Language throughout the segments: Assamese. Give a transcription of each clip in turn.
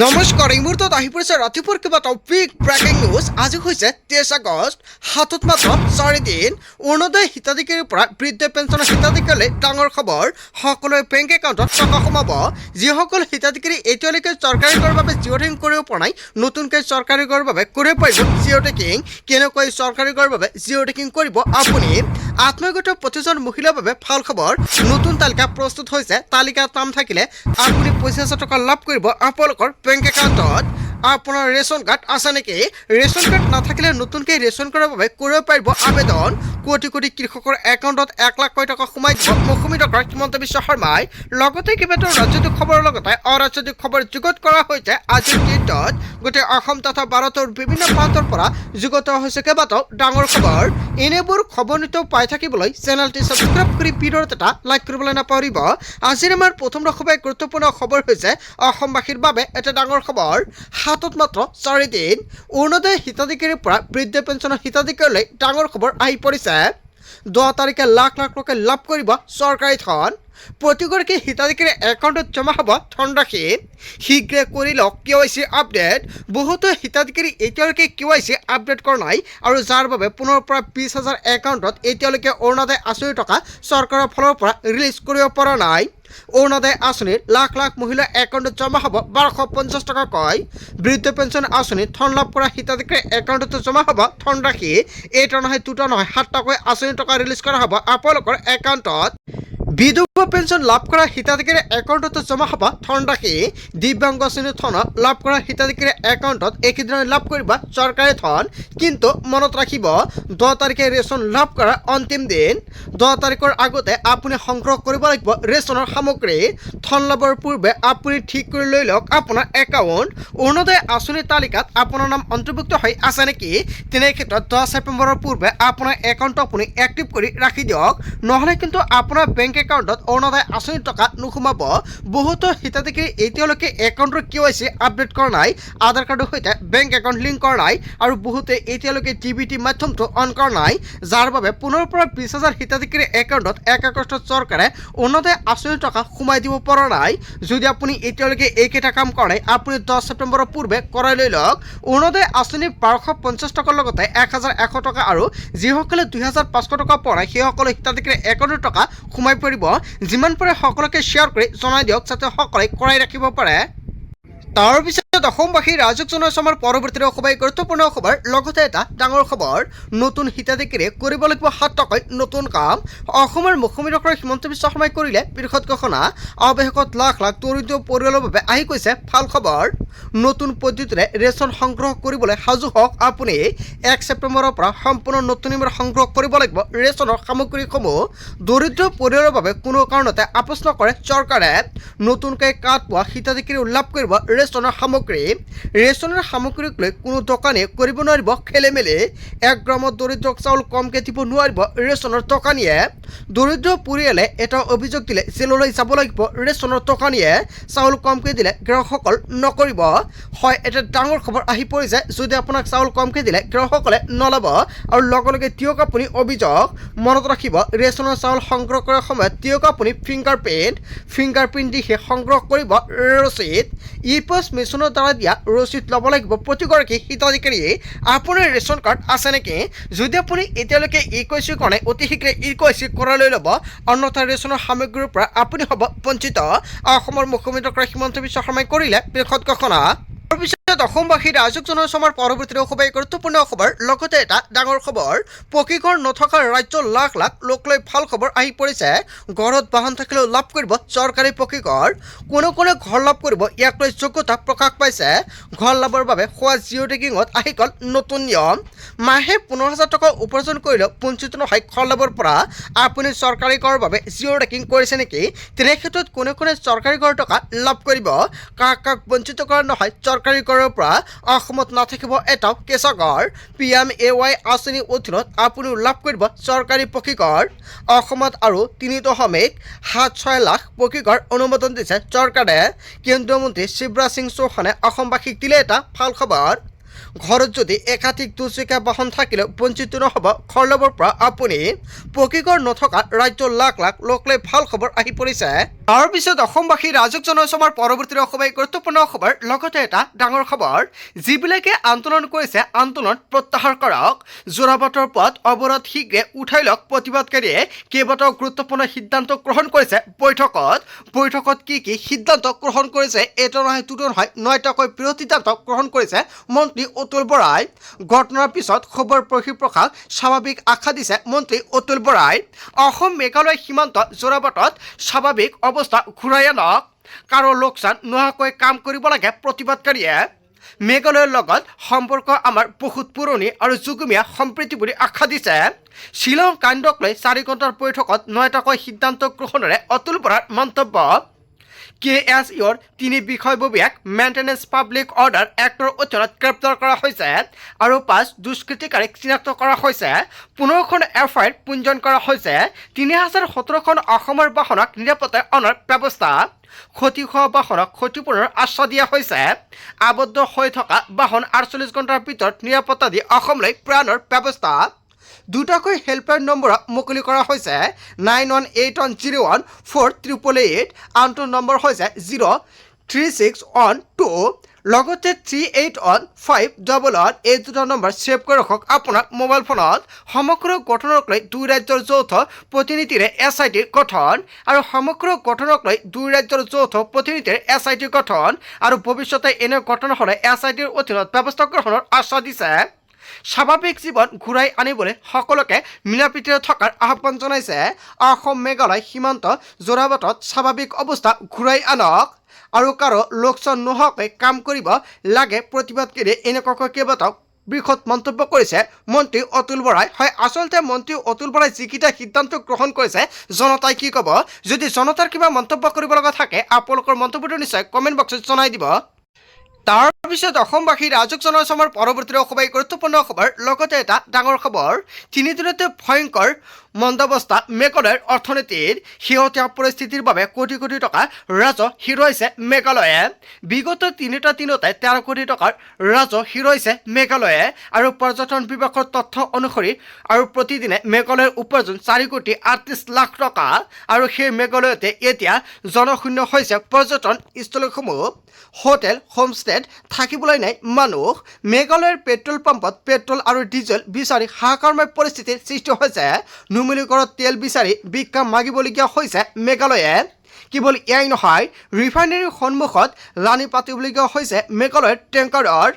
নমস্কাৰ এই মুহূৰ্তত আহি পৰিছে ৰাতিপুৱাৰ কেইবাটাও বিগ ব্ৰেকিং নিউজ। আজি হৈছে 23 আগষ্ট, হাতত মাত্ৰ 4 দিন। অৰুণোদয় হিতাধিকাৰীৰ পৰা বৃদ্ধ পেঞ্চনৰ হিতাধিকাৰীলৈ ডাঙৰ খবৰ। সকলোৰে বেংক একাউণ্টত টকা সোমাব। যিসকল হিতাধিকাৰী এতিয়ালৈকে চৰকাৰী কৰৰ বাবে জিঅ' টেকিং কৰিব পৰা নাই, নতুনকৈ চৰকাৰী কৰৰ বাবে কৰিব পাৰিব জিঅ' টেকিং। কেনেকৈ চৰকাৰী কৰৰ বাবে জিঅ' টেকিং কৰিব আপুনি? আত্মীয়গত প্ৰতিজন মহিলাৰ বাবে ভাল খবৰ। নতুন তালিকা প্ৰস্তুত হৈছে। তালিকাত নাম থাকিলে আপুনি 25,000 টকা লাভ কৰিব আপোনালোকৰ বেংক একাউণ্টত। আপোনাৰ ৰেচন কাৰ্ড আছে নেকি? ৰেচন কাৰ্ড নাথাকিলে নতুনকৈ ৰেচন কাৰ্ডৰ বাবে কৰিব পাৰিব আবেদন। কোটি কোটি কৃষকৰ একাউণ্টত 1 লাখ কোটি টকা সোমাই দিব মুখ্যমন্ত্ৰী ডক্টৰ হিমন্ত বিশ্ব শৰ্মাই। লগতে কেইবাটাও ৰাজনৈতিক খবৰৰ লগতে অৰাজনৈতিক খবৰ যুগুত কৰা হৈছে আজিৰ দিনটোত। গোটেই অসম তথা ভাৰতৰ বিভিন্ন প্ৰান্তৰ পৰা যুগুত হৈছে কেইবাটাও ডাঙৰ খবৰ। এনেবোৰ খবৰ নিতৌ পাই থাকিবলৈ চেনেলটি ছাবস্ক্ৰাইব কৰি ভিডিঅ'ত এটা লাইক কৰিবলৈ নাপাহৰিব। আজিৰ আমাৰ প্ৰথম সবাই গুৰুত্বপূৰ্ণ খবৰ হৈছে অসমবাসীৰ বাবে এটা ডাঙৰ খবৰ। হাতত মাত্ৰ 4 দিন। অৰুণোদয় হিতাধিকাৰীৰ পৰা বৃদ্ধ পেঞ্চনৰ হিতাধিকাৰীলৈ ডাঙৰ খবৰ আহি পৰিছে। 10 তাৰিখে লাখ লাখ লোকে লাভ কৰিব চৰকাৰী ধন। প্ৰতিগৰাকী হিতাধিকাৰীৰ একাউণ্টত জমা হ'ব ধনৰাশি। শীঘ্ৰে কৰি লওক KYC আপডেট। বহুতো হিতাধিকাৰী এতিয়ালৈকে KYC আপডেট কৰা নাই আৰু যাৰ বাবে 15 পৰা 20,000 একাউণ্টত এতিয়ালৈকে অৰুণোদয় আঁচনিৰ টকা চৰকাৰৰ ফালৰ পৰা ৰিলিজ কৰিব পৰা নাই। অৰুণোদয় আঁচনিৰ লাখ লাখ মহিলাৰ একাউণ্টত জমা হ'ব 1250 টকাকৈ। বৃদ্ধ পেঞ্চন আঁচনিত ধন লাভ কৰা হিতাধিকাৰীৰ একাউণ্টত জমা হ'ব ধনৰাশি। এটা নহয় দুটা নহয় 7টাকৈ আঁচনিৰ টকা ৰিলিজ কৰা হ'ব আপোনালোকৰ একাউণ্টত। বিধৱা পেঞ্চন লাভ কৰা হিতাধিকাৰীৰ একাউণ্টত জমা হ'ব ধনৰাশি। দিব্যাংগ আঁচনিৰ ধন লাভ কৰা হিতাধিকাৰীৰ একাউণ্টত একেদিনাই লাভ কৰিব চৰকাৰী ধন। কিন্তু মনত ৰাখিব 10 তাৰিখে ৰেচন লাভ কৰাৰ অন্তিম দিন। 10 তাৰিখৰ আগতে আপুনি সংগ্ৰহ কৰিব লাগিব ৰেচনৰ সামগ্ৰী। ধন লাভৰ পূৰ্বে আপুনি ঠিক কৰি লৈ লওক আপোনাৰ একাউণ্ট। অৰুণোদয় আঁচনিৰ তালিকাত আপোনাৰ নাম অন্তৰ্ভুক্ত হৈ আছে নেকি? তেনে ক্ষেত্ৰত 10 ছেপ্টেম্বৰৰ পূৰ্বে আপোনাৰ একাউণ্টটো আপুনি এক্টিভ কৰি ৰাখি দিয়ক, নহ'লে কিন্তু আপোনাৰ বেংক একাউণ্টত অৰুণোদয় আঁচনিৰ টকা নোসোমাব। বহুতো হিতাধিকাৰী এতিয়ালৈকে একাউণ্টৰ KYC আপডেট কৰা নাই, আধাৰ কাৰ্ডৰ সৈতে বেংক একাউণ্ট লিংক কৰা নাই আৰু বহুতে এতিয়ালৈকে DBT মাধ্যমটো অন কৰা নাই, যাৰ বাবে 15 পৰা 20,000 হিতাধিকাৰীৰ একাউণ্টত 1 আগষ্টত চৰকাৰে অৰুণোদয় আঁচনিৰ টকা সোমাই দিব পৰা নাই। যদি আপুনি এতিয়ালৈকে এইকেইটা কাম কৰা নাই, আপুনি 10 ছেপ্টেম্বৰৰ পূৰ্বে কৰাই লৈ লওক। অৰুণোদয় আঁচনিৰ 1250 টকাৰ লগতে 1,100 টকা আৰু যিসকলে 2,500 টকা পোৱা নাই সেইসকলে হিতাধিকাৰীৰ একাউণ্টৰ টকা সোমাই পৰিব। যিমান পাৰে সকলোকে শ্বেয়াৰ কৰি জনাই দিয়ক যাতে সকলোৱে কৰাই ৰাখিব পাৰে। তাৰ পিছত অসমবাসী ৰাজক জনাইছো আমাৰ পৰৱৰ্তী সবাই গুৰুত্বপূৰ্ণ খবৰ। লগতে এটা ডাঙৰ খবৰ, নতুন হিতাধিকাৰীয়ে কৰিব লাগিব 7 টকাকৈ নতুন কাম। অসমৰ মুখ্যমন্ত্ৰী ডক্টৰ হিমন্ত বিশ্ব শৰ্মাই কৰিলে বৃহৎ ঘোষণা। অৱশেষত লাখ লাখ দৰিদ্ৰ পৰিয়ালৰ বাবে আহি গৈছে ভাল খবৰ। নতুন পদ্ধতিৰে ৰেচন সংগ্ৰহ কৰিবলৈ সাজু হওক আপুনি। 1 ছেপ্টেম্বৰৰ পৰা সম্পূৰ্ণ নতুন নিয়মেৰে সংগ্ৰহ কৰিব লাগিব ৰেচনৰ সামগ্ৰীসমূহ। দৰিদ্ৰ পৰিয়ালৰ বাবে কোনো কাৰণতে আপোচ নকৰে চৰকাৰে। নতুনকৈ কাৰ্ড পোৱা হিতাধিকাৰীও লাভ কৰিব ৰেচনৰ সামগ্ৰী। ৰেচনৰ সামগ্ৰীক লৈ কোনো দোকানীয়ে কৰিব নোৱাৰিব খেলিমেলি। 1 গ্ৰামত দৰিদ্ৰক চাউল কমকৈ দিব নোৱাৰিব ৰেচনৰ দোকানীয়ে। দৰিদ্ৰ পৰিয়ালে এটা অভিযোগ দিলে জেললৈ যাব লাগিব ৰেচনৰ দোকানীয়ে। চাউল কমকৈ দিলে গ্ৰাহকসকল নকৰিব। হয়, এটা ডাঙৰ খবৰ আহি পৰিছে। যদি আপোনাক চাউল কমকৈ দিলে গ্ৰাহকসকলে নল'ব আৰু লগে লগে দিয়ক আপুনি অভিযোগ। মনত ৰাখিব ৰেচনৰ চাউল সংগ্ৰহ কৰাৰ সময়ত দিয়ক আপুনি ফিংগাৰপ্ৰিণ্ট দিহে সংগ্ৰহ কৰিব ৰচিদ। ই-পছ মেচিনৰ দ্বাৰা দিয়া ৰচিদ ল'ব লাগিব প্ৰতিগৰাকী হিতাধিকাৰীয়ে। আপোনাৰ ৰেচন কাৰ্ড আছে নেকি? যদি আপুনি এতিয়ালৈকে KYC কৰা নাই, অতি শীঘ্ৰে KYC কৰাই লৈ ল'ব, অন্যথা ৰেচনৰ সামগ্ৰীৰ পৰা আপুনি হ'ব বঞ্চিত। অসমৰ মুখ্যমন্ত্ৰী ডক্টৰ হিমন্ত বিশ্ব শৰ্মাই কৰিলে বৃহৎ ঘোষণা। তাৰপিছত অসমবাসী ৰাজক জনাইছো আমাৰ পৰৱৰ্তী খুবেই গুৰুত্বপূৰ্ণ খবৰ। লগতে এটা ডাঙৰ খবৰ, পকী ঘৰ নথকা ৰাজ্যৰ লাখ লাখ লোক লৈ ভাল খবৰ আহি পৰিছে। ঘৰত বাহন থাকিলেও লাভ কৰিব চৰকাৰী পকী ঘৰ। কোনে কোনে ঘৰ লাভ কৰিব ইয়াক লৈ যোগ্যতা প্ৰকাশ পাইছে। ঘৰ লাভৰ বাবে হোৱা জিঅ' টেকিঙত আহি গ'ল নতুন নিয়ম। মাহে 15,000 টকা উপাৰ্জন কৰিলেও বঞ্চিত নহয় ঘৰ লাভৰ পৰা। আপুনি চৰকাৰী ঘৰৰ বাবে জিঅ' টেকিং কৰিছে নেকি? তেনে ক্ষেত্ৰত কোনে কোনে চৰকাৰী ঘৰৰ টকা লাভ কৰিব? কাক কাক বঞ্চিত কৰা নহয় চৰকাৰী ঘৰৰ পৰা? অসমত নাথাকিব এটাও কেঁচা ঘৰ। PMAY আঁচনিৰ অধীনত আপুনিও লাভ কৰিব চৰকাৰী পকী ঘৰ। অসমত আৰু 3.76 লাখ পকী ঘৰ অনুমোদন দিছে চৰকাৰে। কেন্দ্ৰীয় মন্ত্ৰী শিৱৰাজ সিং চৌহানে অসমবাসীক দিলে এটা ভাল খবৰ। ঘৰত যদি একাধিক দুচকীয়া বাহন থাকিলেও বঞ্চিত নহ'ব ঘৰ লাভৰ পৰা আপুনি। পকী ঘৰ নথকা ৰাজ্যৰ লাখ লাখ লোক লৈ ভাল খবৰ আহি পৰিছে। তাৰ পিছত অসমবাসী ৰাইজক জনাইছোঁ আমাৰ পৰৱৰ্তী অসমবাসী গুৰুত্বপূৰ্ণ খবৰ লগতে এটা ডাঙৰ খবৰ যিবিলাকে আন্দোলন কৰিছে আন্দোলন প্ৰত্যাহাৰ কৰক যোৰাবাটৰ পথ অৱৰোধ শীঘ্ৰে উঠাই লওক প্ৰতিবাদকাৰীয়ে কেইবাটাও গুৰুত্বপূৰ্ণ সিদ্ধান্ত গ্ৰহণ কৰিছে বৈঠকত কি সিদ্ধান্ত গ্ৰহণ কৰিছে এটা নহয় দুটা নহয় 9টাকৈ বৃহৎ সিদ্ধান্ত গ্ৰহণ কৰিছে মন্ত্ৰী অতুল বৰাই ঘটনাৰ পিছত খবৰ বহিঃপ্ৰকাশ স্বাভাৱিক আশা দিছে মন্ত্ৰী অতুল বৰাই অসম মেঘালয় সীমান্ত যোৰাবাটত স্বাভাৱিক অৱস্থা ঘূৰাই আনক কাৰো লোকচান নোহোৱাকৈ কাম কৰিব লাগে প্ৰতিবাদকাৰীয়ে মেঘালয়ৰ লগত সম্পৰ্ক আমাৰ বহুত পুৰণি আৰু যুগমীয়া সম্প্ৰীতি বুলি আশা দিছে শ্বিলং কাণ্ডক লৈ 4 ঘণ্টাৰ বৈঠকত 9টাকৈ সিদ্ধান্ত গ্ৰহণেৰে অতুল বৰাৰ মন্তব্য KSEৰ 3 বিষয়ববীয়াক মেইনটেনেন্স পাব্লিক অৰ্ডাৰ এক্টৰ অধীনত গ্ৰেপ্তাৰ কৰা হৈছে আৰু 5 দুষ্কৃতিকাৰীক চিনাক্ত কৰা হৈছে 15খন FIR পঞ্জীয়ন কৰা হৈছে 3017খন অসমৰ বাহনক নিৰাপত্তা অনাৰ ব্যৱস্থা ক্ষতি হোৱা বাহনক ক্ষতিপূৰণৰ আশ্বাস দিয়া হৈছে আবদ্ধ হৈ থকা বাহন 48 ঘণ্টাৰ ভিতৰত নিৰাপত্তা দি অসমলৈ প্ৰেৰণৰ ব্যৱস্থা দুটাকৈ হেল্পলাইন নম্বৰ মুকলি কৰা হৈছে 9181014888 আনটো নম্বৰ হৈছে 03612 লগতে 381511 এই দুটা নম্বৰ ছেভ কৰি ৰাখক আপোনাৰ মোবাইল ফোনত সমগ্ৰ গঠনক লৈ 2 ৰাজ্যৰ যৌথ প্ৰতিনিধিৰে SIT গঠন আৰু সমগ্ৰ গঠনক লৈ 2 ৰাজ্যৰ যৌথ প্ৰতিনিধিৰে SIT গঠন আৰু ভৱিষ্যতে এনে গঠন হ'লে SITৰ অধীনত ব্যৱস্থা গ্ৰহণৰ আশ্বাস দিছে স্বাভাৱিক জীৱন ঘূৰাই আনিবলৈ সকলোকে মিলাপ্ৰীতিৰে থকাৰ আহ্বান জনাইছে অসম মেঘালয় সীমান্ত যোৰাবাটত স্বাভাৱিক অৱস্থা ঘূৰাই আনক আৰু কাৰো লোকচান নোহোৱাকৈ কাম কৰিব লাগে প্ৰতিবাদকাৰীয়ে এনেকুৱাকৈ কেইবাটাও বৃহৎ মন্তব্য কৰিছে মন্ত্ৰী অতুল বৰাই হয় আচলতে মন্ত্ৰী অতুল বৰাই যিকেইটা সিদ্ধান্ত গ্ৰহণ কৰিছে জনতাই কি ক'ব যদি জনতাৰ কিবা মন্তব্য কৰিব লগা থাকে আপোনালোকৰ মন্তব্যটো নিশ্চয় কমেণ্ট বক্সত জনাই দিব তাৰ পিছত অসমবাসী ৰাইজক জনাইছোঁ আমাৰ পৰৱৰ্তী অসমবাসী গুৰুত্বপূৰ্ণ খবৰ লগতে এটা ডাঙৰ খবৰ 3 দিনতে ভয়ংকৰ মন্দাৱস্থা মেঘালয়ৰ অৰ্থনীতিৰ শেহতীয়া পৰিস্থিতিৰ বাবে কোটি কোটি টকা ৰাজহ হেৰুৱাইছে মেঘালয়ে বিগত 3টা দিনতে 13 কোটি টকাৰ ৰাজহ হেৰুৱাইছে মেঘালয়ে আৰু পৰ্যটন বিভাগৰ তথ্য অনুসৰি আৰু প্ৰতিদিনে মেঘালয়ৰ উপাৰ্জন 4 কোটি 38 লাখ টকা আৰু সেই মেঘালয়তে এতিয়া জনশূন্য হৈছে পৰ্যটন স্থলীসমূহ হোটেল হোমষ্টে থাকিবলৈ নাই মানুহ মেঘালয়ৰ পেট্ৰল পাম্পত পেট্ৰল আৰু ডিজেল বিচাৰি হাহাকাৰময় পৰিস্থিতিৰ সৃষ্টি হৈছে নুমলীগড়ত তেল বিচাৰি ভিক্ষা মাগিবলগীয়া হৈছে মেঘালয়ে কেৱল এয়াই নহয় ৰিফাইনেৰীৰ সন্মুখত লানি পাতিবলগীয়া হৈছে মেঘালয়ৰ টেংকাৰৰ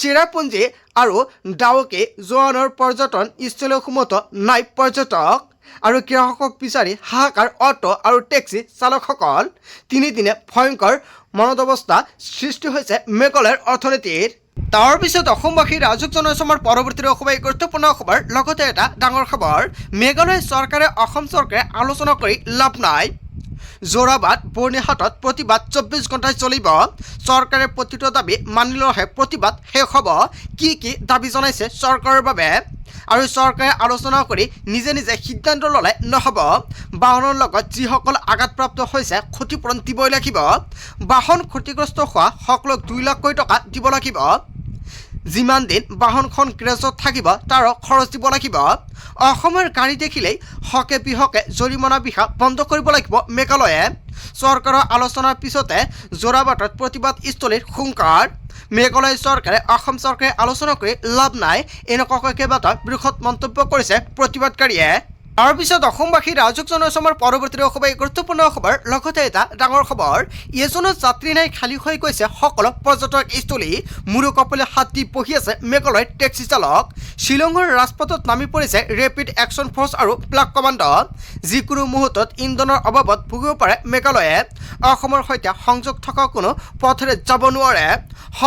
চেৰাপুঞ্জী আৰু ডাউকি জোৱানৰ পৰ্যটন স্থলীসমূহতো নাই পৰ্যটক আৰু গ্ৰাহকক বিচাৰি হাহাকাৰ অটো আৰু টেক্সি চালকসকল 3 দিনে ভয়ংকৰ মন্দৱস্থা সৃষ্টি হৈছে মেঘালয়ৰ অৰ্থনীতিৰ তাৰ পিছত অসমবাসী ৰাইজক জনাইছোঁ আমাৰ পৰৱৰ্তী অসমবাসী গুৰুত্বপূৰ্ণ খবৰ লগতে এটা ডাঙৰ খবৰ মেঘালয় চৰকাৰে অসম চৰকাৰে আলোচনা কৰি লাভ নাই যোৰাবাট বৰ্ণিহাটত প্ৰতিবাদ 24 ঘণ্টাই চলিব চৰকাৰে প্ৰতিটো দাবী মানিলেহে প্ৰতিবাদ শেষ হ'ব কি দাবী জনাইছে চৰকাৰৰ বাবে আৰু চৰকাৰে আলোচনা কৰি নিজে নিজে সিদ্ধান্ত ল'লে নহ'ব বাহনৰ লগত যিসকল আঘাতপ্ৰাপ্ত হৈছে ক্ষতিপূৰণ দিবই লাগিব বাহন ক্ষতিগ্ৰস্ত হোৱা সকলক 2 লাখকৈ টকা দিব লাগিব যিমান দিন বাহনখন গ্ৰেজত থাকিব তাৰ খৰচ দিব লাগিব অসমৰ গাড়ী দেখিলেই হকে বিহকে জৰিমনা বিহা বন্ধ কৰিব লাগিব মেঘালয়ে চৰকাৰৰ আলোচনাৰ পিছতে যোৰাবাটত প্ৰতিবাদ স্থলীৰ হুংকাৰ মেঘালয় চৰকাৰে অসম চৰকাৰে আলোচনা কৰি লাভ নাই এনেকুৱাকৈ কেইবাটাও বৃহৎ মন্তব্য কৰিছে প্ৰতিবাদকাৰীয়ে তাৰ পিছত অসমবাসী ৰাইজক জনাইছোঁ আমাৰ পৰৱৰ্তী অসমবাসী গুৰুত্বপূৰ্ণ খবৰ লগতে এটা ডাঙৰ খবৰ এজনো যাত্ৰী নাই খালী হৈ গৈছে সকলো পৰ্যটক স্থলী মূৰ কপালে হাত দি বহি আছে মেঘালয়ৰ টেক্সি চালক শ্বিলঙৰ ৰাজপথত নামি পৰিছে ৰেপিড একশ্যন ফ'ৰ্চ আৰু ব্লাক কমাণ্ড যিকোনো মুহূৰ্তত ইন্ধনৰ অভাৱত ভুগিব পাৰে মেঘালয়ে অসমৰ সৈতে সংযোগ থকা কোনো পথেৰে যাব নোৱাৰে শ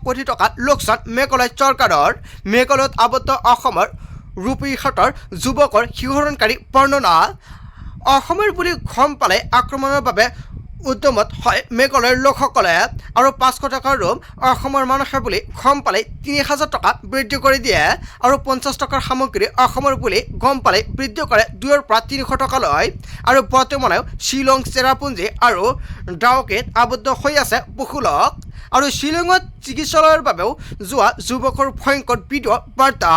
কোটি টকা লোকচান মেঘালয় চৰকাৰৰ মেঘালয়ত আবদ্ধ অসমৰ ৰূপীহাটৰ যুৱকৰ শিহৰণকাৰী বৰ্ণনা অসমৰ বুলি গম পালে আক্ৰমণৰ বাবে উদ্যমত হয় মেঘালয়ৰ লোকসকলে আৰু 500 টকাৰ ৰুম অসমৰ মানুহে বুলি গম পালে 3000 টকা বৃদ্ধি কৰি দিয়ে আৰু 50 টকাৰ সামগ্ৰী অসমৰ বুলি গম পালে বৃদ্ধি কৰে 2ৰ পৰা 300 টকালৈ আৰু বৰ্তমানেও শ্বিলং চেৰাপুঞ্জী আৰু ডাউকিত আবদ্ধ হৈ আছে বহু লোক আৰু শ্বিলঙত চিকিৎসালয়ৰ বাবেও যোৱা যুৱকৰ ভয়ংকৰ ভিডিঅ' বাৰ্তা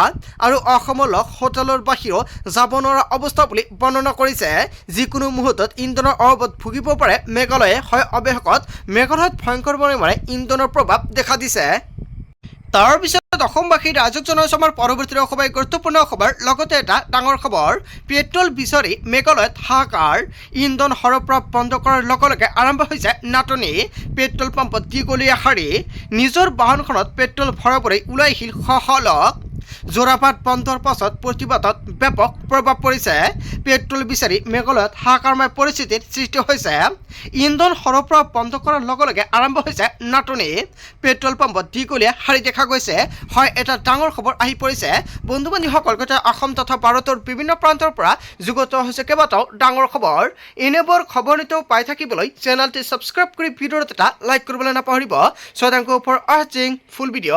আৰু অসমলৈ হোটেলৰ বাহিৰত যাব নোৱাৰা অৱস্থা বুলি বৰ্ণনা কৰিছে। যিকোনো মুহূৰ্তত ইন্ধনৰ অভাৱত ভুগিব পাৰে মেঘালয়ে। হয় অৱশেষত মেঘালয়ত ভয়ংকৰ পৰিমাণে ইন্ধনৰ প্ৰভাৱ দেখা দিছে। তাৰ পিছত অসমবাসী ৰাইজক জনাইছো আমাৰ পৰৱৰ্তী অসমৰ গুৰুত্বপূৰ্ণ খবৰ। লগতে এটা ডাঙৰ খবৰ, পেট্ৰল বিচাৰি মেঘালয়ত হাহাকাৰ। ইন্ধন সৰবৰাহ বন্ধ কৰাৰ লগে লগে আৰম্ভ হৈছে নাটনি। পেট্ৰল পাম্পত দীঘলীয়া শাৰী। নিজৰ বাহনখনত পেট্ৰল ভৰাবলৈ ওলাই আহিল শ লোক। যোৰাপাট বন্ধৰ পাছত প্ৰতিবাদত ব্যাপক প্ৰভাৱ পৰিছে। পেট্ৰল বিচাৰি মেঘালয়ত হাহাকাৰময় পৰিস্থিতিৰ সৃষ্টি হৈছে। ইন্ধন সৰবৰাহ বন্ধ কৰাৰ লগে লগে আৰম্ভ হৈছে নাটনি। পেট্ৰল পাম্পত দীঘলীয়া শাৰী দেখা গৈছে। হয় এটা ডাঙৰ খবৰ আহি পৰিছে। বন্ধু বান্ধৱীসকল, গোটেই অসম তথা ভাৰতৰ বিভিন্ন প্ৰান্তৰ পৰা যুগত হৈছে কেইবাটাও ডাঙৰ খবৰ। এনেবোৰ খবৰ নিতৌ পাই থাকিবলৈ চেনেলটি ছাবস্ক্ৰাইব কৰি ভিডিঅ'ত এটা লাইক কৰিবলৈ নাপাহৰিব। So thank you for watching full video.